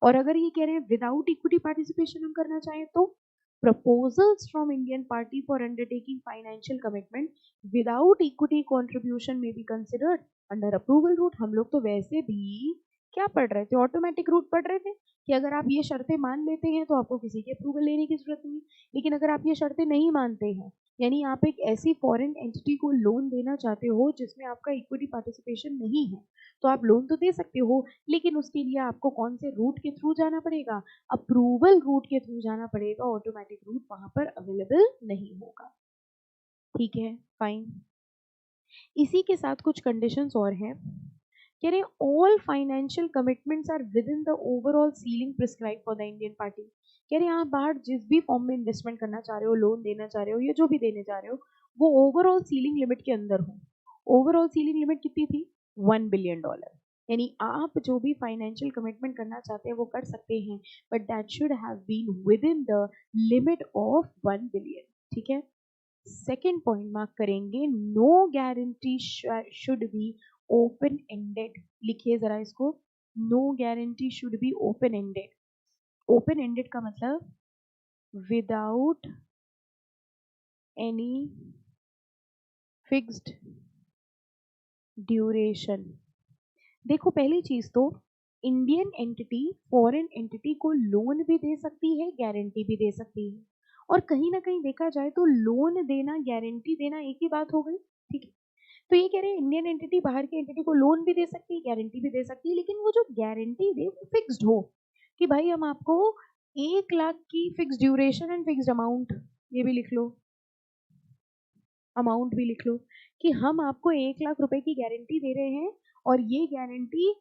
और अगर ये कह रहे हैं विदाउट इक्विटी पार्टिसिपेशन हम करना चाहें तो proposals from Indian party for undertaking financial commitment without equity contribution may be considered under approval route। हम लोग तो वैसे भी क्या पढ़ रहे थे? ऑटोमेटिक रूट पढ़ रहे थे कि अगर आप ये शर्तें मान लेते हैं तो आपको किसी की अप्रूवल लेने की जरूरत नहीं। लेकिन अगर आप ये शर्तें नहीं मानते हैं, यानी आप एक ऐसी फॉरेन एंटिटी को लोन देना चाहते हो जिसमें आपका इक्विटी पार्टिसिपेशन नहीं है, तो आप लोन तो दे सकते हो, लेकिन उसके लिए आपको कौन से रूट के थ्रू जाना पड़ेगा? अप्रूवल रूट के थ्रू जाना पड़ेगा, ऑटोमेटिक रूट वहां पर अवेलेबल नहीं होगा। ठीक है, फाइन। इसी के साथ कुछ कंडीशंस और हैं, कह रहे all financial commitments are within the overall ceiling prescribe for the Indian party. कह रहे आप बाहर जिस भी फॉर्म में इन्वेस्टमेंट करना चाह रहे हो, लोन देना चाह रहे हो या जो भी देने चाह रहे हो, वो ओवरऑल सीलिंग लिमिट के अंदर हो। ओवरऑल सीलिंग लिमिट कितनी थी? $1 बिलियन। यानी आप जो भी फाइनेंशियल कमिटमेंट करना चाहते हैं वो कर सकते हैं, but that should have been within the limit of 1 billion. ठीक है। सेकेंड पॉइंट मार्क करेंगे, no guarantee should be open ended. लिखिए जरा इसको, no guarantee should be open ended. Open ended का मतलब विदाउट एनी फिक्स्ड ड्यूरेशन। देखो पहली चीज तो इंडियन एंटिटी फॉरेन एंटिटी को लोन भी दे सकती है, गारंटी भी दे सकती है, और कहीं ना कहीं देखा जाए तो लोन देना गारंटी देना एक ही बात हो गई। ठीक है। तो ये कह रहे हैं इंडियन एंटिटी बाहर की एंटिटी को लोन भी दे सकती है, गारंटी भी दे सकती है, लेकिन वो जो गारंटी दे वो फिक्स्ड हो, कि भाई हम आपको 1 लाख की fix duration and fixed amount, ये भी लिख लो, अमाउंट भी लिख लो, कि हम आपको 1 लाख रुपए की गारंटी दे रहे हैं और ये गारंटी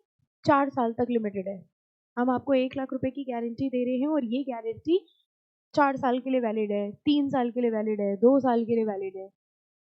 4 साल तक लिमिटेड है। हम आपको 1 लाख रुपए की गारंटी दे रहे हैं और ये गारंटी 4 साल के लिए वैलिड है, 3 साल के लिए वैलिड है, 2 साल के लिए वैलिड है।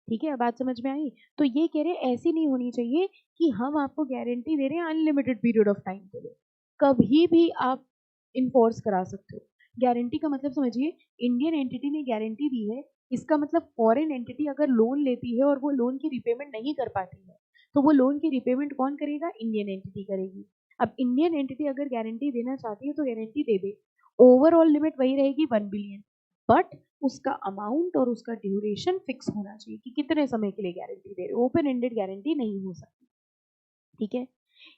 ठीक है, बात समझ में आई? तो ये कह रहे हैं ऐसी नहीं होनी चाहिए कि हम आपको गारंटी दे रहे हैं अनलिमिटेड पीरियड ऑफ टाइम के लिए, कभी भी आप इन्फोर्स करा सकते हो। गारंटी का मतलब समझिए, इंडियन एंटिटी ने गारंटी दी है, इसका मतलब फॉरेन एंटिटी अगर लोन लेती है और वो लोन की रिपेमेंट नहीं कर पाती है, तो वो लोन की रिपेमेंट कौन करेगा? इंडियन एंटिटी करेगी। अब इंडियन एंटिटी अगर गारंटी देना चाहती है तो गारंटी दे दे, ओवरऑल लिमिट वही रहेगी 1 बिलियन, बट उसका अमाउंट और उसका ड्यूरेशन फिक्स होना चाहिए कि कितने समय के लिए गारंटी दे रहे हो। ओपन एंडेड गारंटी नहीं हो सकती। ठीक है।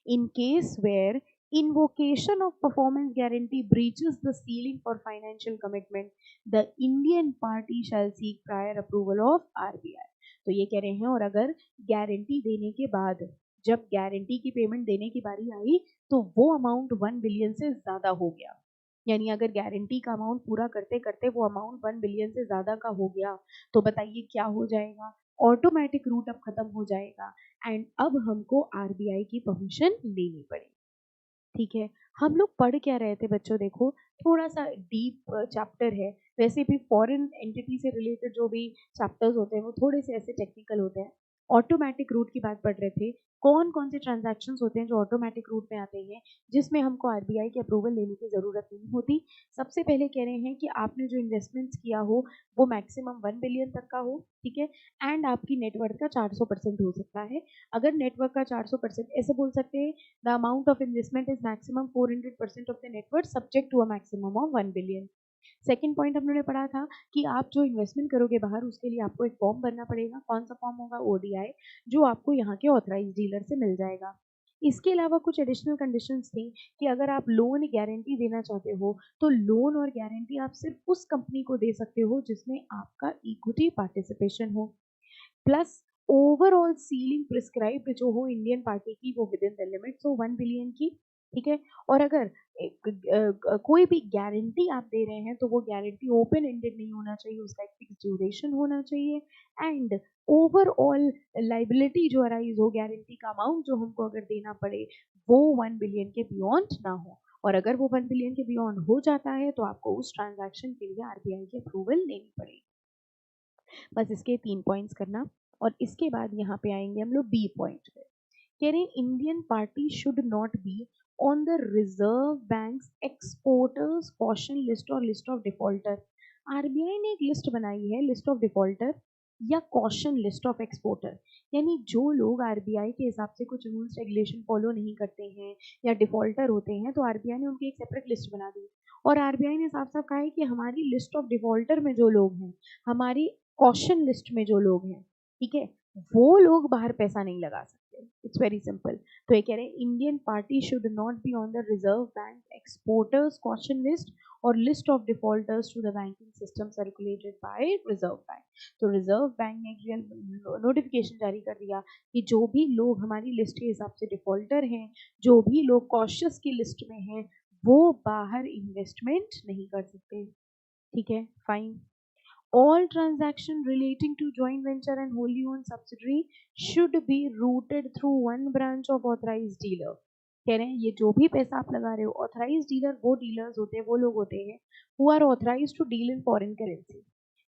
In case where invocation of performance guarantee breaches the ceiling for financial commitment, the Indian party shall seek prior approval of RBI। तो ये कह रहे हैं, और अगर गारंटी देने के बाद जब गारंटी की पेमेंट देने की बारी आई तो वो अमाउंट 1 बिलियन से ज्यादा हो गया, यानी अगर गारंटी का अमाउंट पूरा करते करते वो अमाउंट 1 बिलियन से ज्यादा का हो गया, तो बताइए क्या हो जाएगा? ऑटोमेटिक रूट अब खत्म हो जाएगा एंड अब हमको आरबीआई की परमिशन लेनी पड़ेगी। ठीक है। हम लोग पढ़ क्या रहे थे बच्चों? देखो थोड़ा सा डीप चैप्टर है, वैसे भी फॉरेन एंटिटी से रिलेटेड जो भी चैप्टर्स होते हैं वो थोड़े से ऐसे टेक्निकल होते हैं। ऑटोमेटिक रूट की बात पढ़ रहे थे, कौन कौन से ट्रांजैक्शंस होते हैं जो ऑटोमेटिक रूट में आते हैं जिसमें हमको आरबीआई की अप्रूवल लेने की जरूरत नहीं होती। सबसे पहले कह रहे हैं कि आपने जो इन्वेस्टमेंट्स किया हो वो मैक्सिमम 1 बिलियन तक का हो। ठीक है। एंड आपकी नेटवर्थ का 400% हो सकता है। अगर नेटवर्क का 400%, ऐसे बोल सकते हैं the amount of investment is maximum 400% of the net worth subject to a maximum of 1 billion। Second point हम लोगों ने पढ़ा था कि आप जो इन्वेस्टमेंट करोगे बाहर उसके लिए आपको एक फॉर्म भरना पड़ेगा। कौन सा फॉर्म होगा? ओडीआई, जो आपको यहाँ के ऑथराइज डीलर से मिल जाएगा। इसके अलावा कुछ एडिशनल कंडीशंस थी कि अगर आप लोन गारंटी देना चाहते हो तो लोन और गारंटी आप सिर्फ उस कंपनी को दे सकते हो जिसमें आपका इक्विटी पार्टिसिपेशन हो, प्लस ओवरऑल सीलिंग प्रिस्क्राइब्ड जो हो इंडियन पार्टी की वो विद इन द लिमिट्स हो 1 बिलियन की। ठीक है। और अगर कोई भी गारंटी आप दे रहे हैं तो वो गारंटी ओपन एंडेड नहीं होना चाहिए, उसका एक फिक्स ड्यूरेशन होना चाहिए, एंड ओवरऑल लाइबिलिटी जो अराइज हो, गारंटी का अमाउंट जो हमको अगर देना पड़े वो 1 बिलियन के बियॉन्ड ना हो, और अगर वो 1 बिलियन के बियॉन्ड हो जाता है तो आपको उस ट्रांजैक्शन के लिए आरबीआई की अप्रूवल लेनी पड़ेगी। बस इसके 3 पॉइंट्स करना, और इसके बाद यहाँ पे आएंगे हम लोग बी पॉइंट पे। कह रहे हैं Indian party should not be on the reserve banks exporters caution list or list of defaulter. RBI ने एक लिस्ट बनाई है, लिस्ट ऑफ डिफॉल्टर या कॉशन लिस्ट ऑफ एक्सपोर्टर, यानी जो लोग आरबीआई के हिसाब से कुछ रूल्स रेगुलेशन फॉलो नहीं करते हैं या डिफॉल्टर होते हैं तो आरबीआई ने उनकी एक सेपरेट लिस्ट बना दी। और आरबीआई ने साफ साफ कहा है कि हमारी लिस्ट ऑफ डिफॉल्टर में जो लोग हैं, हमारी कॉशन लिस्ट में जो लोग हैं, ठीक है, वो लोग बाहर पैसा नहीं लगा सकते। It's very simple. तो ये कह रहे हैं Indian party should not be on the Reserve Bank exporters caution list or list of defaulters to the banking system circulated by Reserve Bank. तो रिजर्व बैंक ने एक नोटिफिकेशन जारी कर दिया कि जो भी लोग हमारी लिस्ट के हिसाब से डिफॉल्टर हैं, जो भी लोग कॉशियस की लिस्ट में हैं, वो बाहर इन्वेस्टमेंट नहीं कर सकते। ठीक है, fine. All transaction relating to joint venture and wholly owned subsidiary should be routed through one branch of authorized dealer. कह रहे हैं ये जो भी पैसा आप लगा रहे हो, ऑथराइज डीलर वो डीलर्स होते हैं, वो लोग होते हैं who are authorise to deal in foreign currency.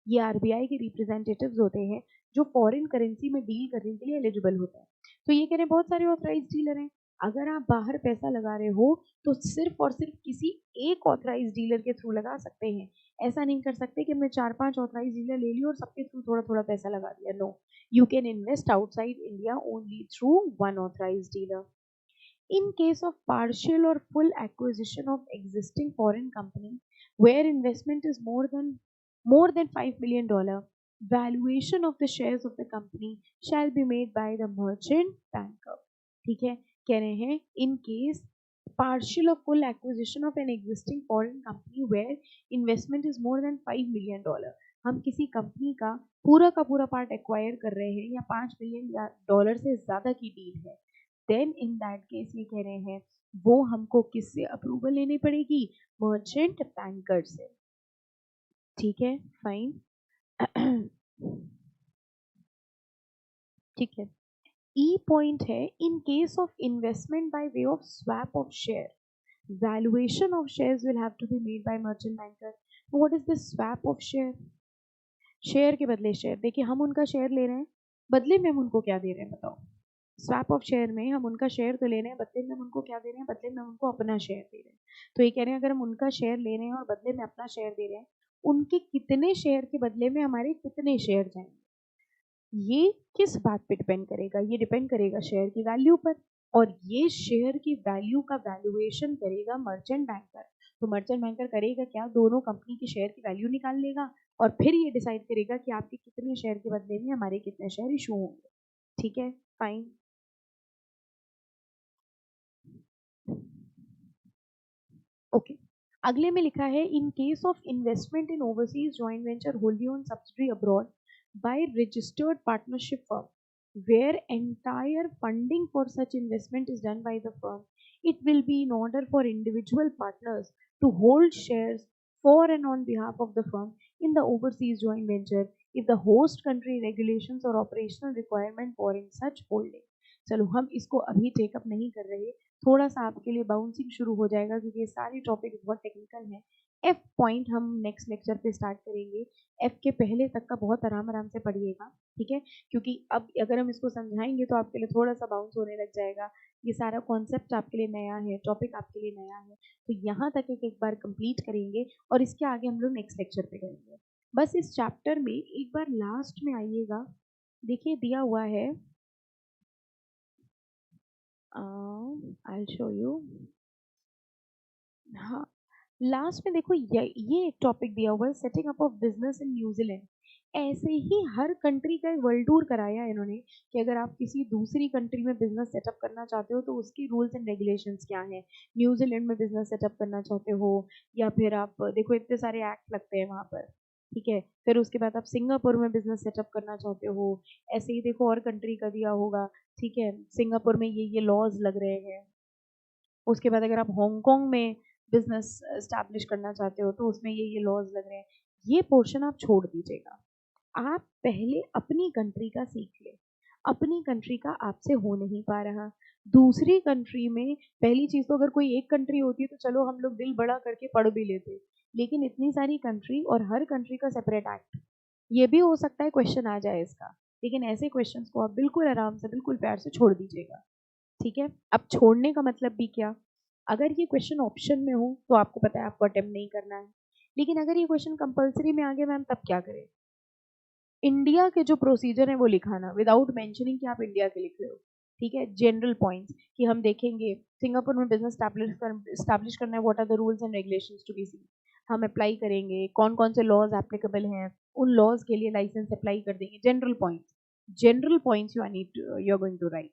ये आरबीआई के रिप्रेजेंटेटिव्स होते हैं जो फॉरेन करेंसी में डील करने के लिए एलिजिबल होते हैं. तो ये कह रहे हैं बहुत सारे ऑथराइज डीलर हैं. अगर आप बाहर पैसा लगा रहे हो तो सिर्फ और सिर्फ किसी एक ऑथराइज डीलर के थ्रू लगा सकते हैं. ऐसा नहीं कर सकते कि मैं 4-5 ऑथराइज डीलर ले लिया और सबके थ्रू थोड़ा थोड़ा पैसा लगा दिया. No, you can invest outside India only through one authorise dealer. In case of partial or full acquisition of existing foreign company where investment is more than $5 million, valuation of the shares of the company shall be made by the merchant banker. ठीक है, कह रहे हैं in case partial or full acquisition of an existing foreign company where investment is more than $5 million, हम किसी कंपनी का पूरा पार्ट एक्वायर कर रहे हैं या $5 मिलियन से ज्यादा की डील है, देन इन दैट केस ये कह रहे हैं वो हमको किससे अप्रूवल लेनी पड़ेगी? मर्चेंट बैंकर से. ठीक है, फाइन. ठीक है. ई पॉइंट है in case of investment by way of swap of share, valuation of shares will have to be made by merchant banker. What is this swap of share? Share के बदले शेयर. देखिए हम उनका शेयर ले रहे हैं, बदले में हम उनको क्या दे रहे हैं बताओ? स्वैप ऑफ शेयर में हम उनका शेयर तो ले रहे हैं, बदले में हम उनको क्या दे रहे हैं? बदले में हम उनको अपना शेयर दे रहे हैं. तो ये कह रहे हैं अगर हम उनका शेयर ले रहे हैं और बदले में अपना शेयर दे रहे हैं, उनके कितने शेयर के बदले में हमारे कितने शेयर जाएंगे? ये किस बात पे डिपेंड करेगा? ये डिपेंड करेगा शेयर की वैल्यू पर, और ये शेयर की वैल्यू का वैल्यूएशन करेगा मर्चेंट बैंकर. तो मर्चेंट बैंकर करेगा क्या? दोनों कंपनी की शेयर की वैल्यू निकाल लेगा और फिर ये डिसाइड करेगा कि आपके कितने शेयर के बदले में हमारे कितने शेयर इशू होंगे. ठीक है, फाइन. ओके, अगले में लिखा है in case of investment in overseas joint venture wholly own subsidiary abroad by registered partnership firm where entire funding for such investment is done by the firm, it will be in order for individual partners to hold shares for and on behalf of the firm in the overseas joint venture if the host country regulations or operational requirement for in such holding. चलो हम इसको अभी टेकअप नहीं कर रहे, थोड़ा सा आपके लिए बाउंसिंग शुरू हो जाएगा क्योंकि ये सारी टॉपिक बहुत टेक्निकल हैं. एफ पॉइंट हम नेक्स्ट लेक्चर पे स्टार्ट करेंगे. एफ के पहले तक का बहुत आराम से पढ़िएगा. ठीक है, क्योंकि अब अगर हम इसको समझाएंगे तो आपके लिए थोड़ा सा बाउंस होने लग जाएगा. ये सारा कॉन्सेप्ट आपके लिए नया है, टॉपिक आपके लिए नया है, तो यहाँ तक एक बार कंप्लीट करेंगे और इसके आगे हम लोग नेक्स्ट लेक्चर पे करेंगे. बस इस चैप्टर में एक बार लास्ट में आइएगा, देखिए दिया हुआ है, I'll show you. हाँ, लास्ट में देखो ये एक टॉपिक दिया हुआ है, setting up of business in New Zealand. ऐसे ही हर कंट्री का एक वर्ल्ड टूर कराया इन्होंने कि अगर आप किसी दूसरी कंट्री में बिजनेस सेटअप करना चाहते हो तो उसकी रूल्स एंड रेगुलेशंस क्या हैं. न्यूजीलैंड में बिजनेस सेटअप करना चाहते हो या फिर आप देखो इतने सारे एक्ट लगते हैं वहाँ पर. ठीक है, फिर उसके बाद आप सिंगापुर में बिजनेस सेटअप करना चाहते हो, ऐसे ही देखो और कंट्री का दिया होगा. ठीक है, सिंगापुर में ये लॉज लग रहे हैं. उसके बाद अगर आप हांगकांग में बिजनेस एस्टैब्लिश करना चाहते हो तो उसमें ये लॉज लग रहे हैं. ये पोर्शन आप छोड़ दीजिएगा, आप पहले अपनी कंट्री का सीख ले. अपनी कंट्री का आपसे हो नहीं पा रहा, दूसरी कंट्री में पहली चीज तो अगर कोई एक कंट्री होती तो चलो हम लोग दिल बड़ा करके पढ़ भी लेते, लेकिन इतनी सारी कंट्री और हर कंट्री का सेपरेट एक्ट, ये भी हो सकता है क्वेश्चन आ जाए इसका. लेकिन ऐसे क्वेश्चंस को आप बिल्कुल आराम से बिल्कुल प्यार से छोड़ दीजिएगा. ठीक है, अब छोड़ने का मतलब भी क्या? अगर ये क्वेश्चन ऑप्शन में हो तो आपको पता है आपको अटेम्प्ट नहीं करना है, लेकिन अगर ये क्वेश्चन कंपलसरी में आ गया मैम तब क्या करें? इंडिया के जो प्रोसीजर है वो लिखाना विदाउट मेंशनिंग कि आप इंडिया के लिख रहे हो. ठीक है, जनरल पॉइंट्स कि हम देखेंगे सिंगापुर में बिजनेस स्टैब्लिश करना है, what are the rules and regulations to be seen. हम अप्लाई करेंगे कौन कौन से लॉज एप्लीकेबल हैं, उन लॉज के लिए लाइसेंस अप्लाई कर देंगे. General points you are going to write.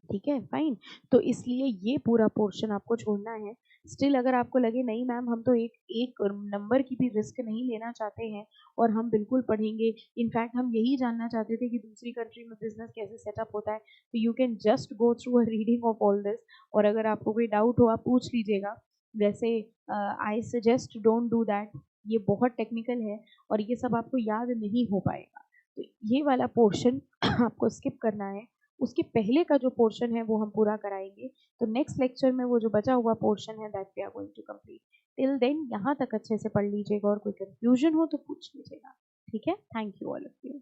ठीक है, फाइन. तो इसलिए ये पूरा पोर्शन आपको छोड़ना है. स्टिल अगर आपको लगे नहीं मैम हम तो एक नंबर की भी रिस्क नहीं लेना चाहते हैं और हम बिल्कुल पढ़ेंगे, इनफैक्ट हम यही जानना चाहते थे कि दूसरी कंट्री में बिजनेस कैसे सेटअप होता है, तो you can just go through a reading of all this. और अगर आपको कोई डाउट हो आप पूछ लीजिएगा. वैसे I suggest don't do that, ये बहुत टेक्निकल है और ये सब आपको याद नहीं हो पाएगा, तो ये वाला पोर्शन आपको स्किप करना है। उसके पहले का जो पोर्शन है वो हम पूरा कराएंगे, तो नेक्स्ट लेक्चर में वो जो बचा हुआ पोर्शन है that we are going to complete. Till then यहाँ तक अच्छे से पढ़ लीजिएगा और कोई कंफ्यूजन हो तो पूछ लीजिएगा, ठीक है। Thank you all of you.